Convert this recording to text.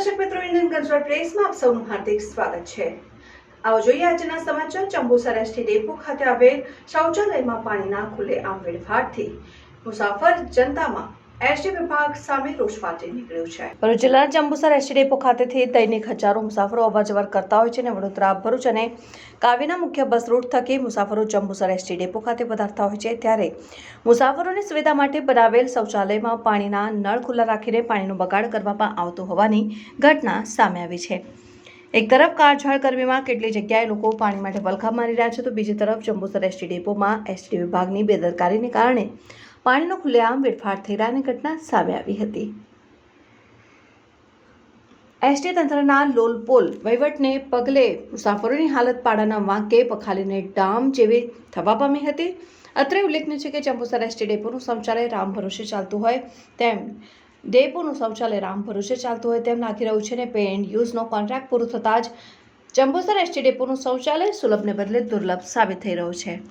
દર્શક મિત્રો, Indian cultural પ્રેસમાં આપ સૌનું હાર્દિક સ્વાગત છે। આવો જોઈએ આજના સમાચાર। જંબુસર એસટી ડેપો ખાતે આવેલ શૌચાલયમાં પાણીના ખુલ્લેઆમ વેડફાટથી મુસાફર જનતામાં એસટી વિભાગ સામે રોષ ફાટી નીકળ્યો છે। ભરૂચ જિલ્લાના જંબુસર એસટી ડેપો ખાતેથી દૈનિક હજારો મુસાફરો અવરજવર કરતા હોય છે અને વડોદરા, ભરૂચ અને કાવીના મુખ્ય બસ રૂટ થકી મુસાફરો જંબુસર એસટી ડેપો ખાતે પધારતા હોય છે। ત્યારે મુસાફરોની સુવિધા માટે બનાવેલ શૌચાલયમાં પાણીના નળ ખુલ્લા રાખીને પાણીનો બગાડ કરવામાં આવતો હોવાની ઘટના સામે આવી છે। એક તરફ કાળઝાળ ગરમીમાં કેટલી જગ્યાએ લોકો પાણી માટે વલખા મારી રહ્યા છે, તો બીજી તરફ જંબુસર એસટી ડેપોમાં એસટી વિભાગની બેદરકારીને કારણે પાણીનો ખુલ્લેઆમ વેડફાટ થઈ રહ્યાની ઘટના સામે આવી હતી। એસટી તંત્રના લોલપોલ વહીવટને પગલે મુસાફરોની હાલત પાડાના વાંકે પખાલીને ડામ જેવી થવા પામી હતી। અત્રે ઉલ્લેખનીય છે કે જંબુસર એસટી ડેપોનું શૌચાલય રામ ભરોસે ચાલતું હોય તેમ લાગી રહ્યું છે અને પે એન્ડ યુઝનો કોન્ટ્રાક્ટ પૂરો થતાં જ જંબુસર એસટી ડેપોનું શૌચાલય સુલભને બદલે દુર્લભ સાબિત થઈ રહ્યું છે।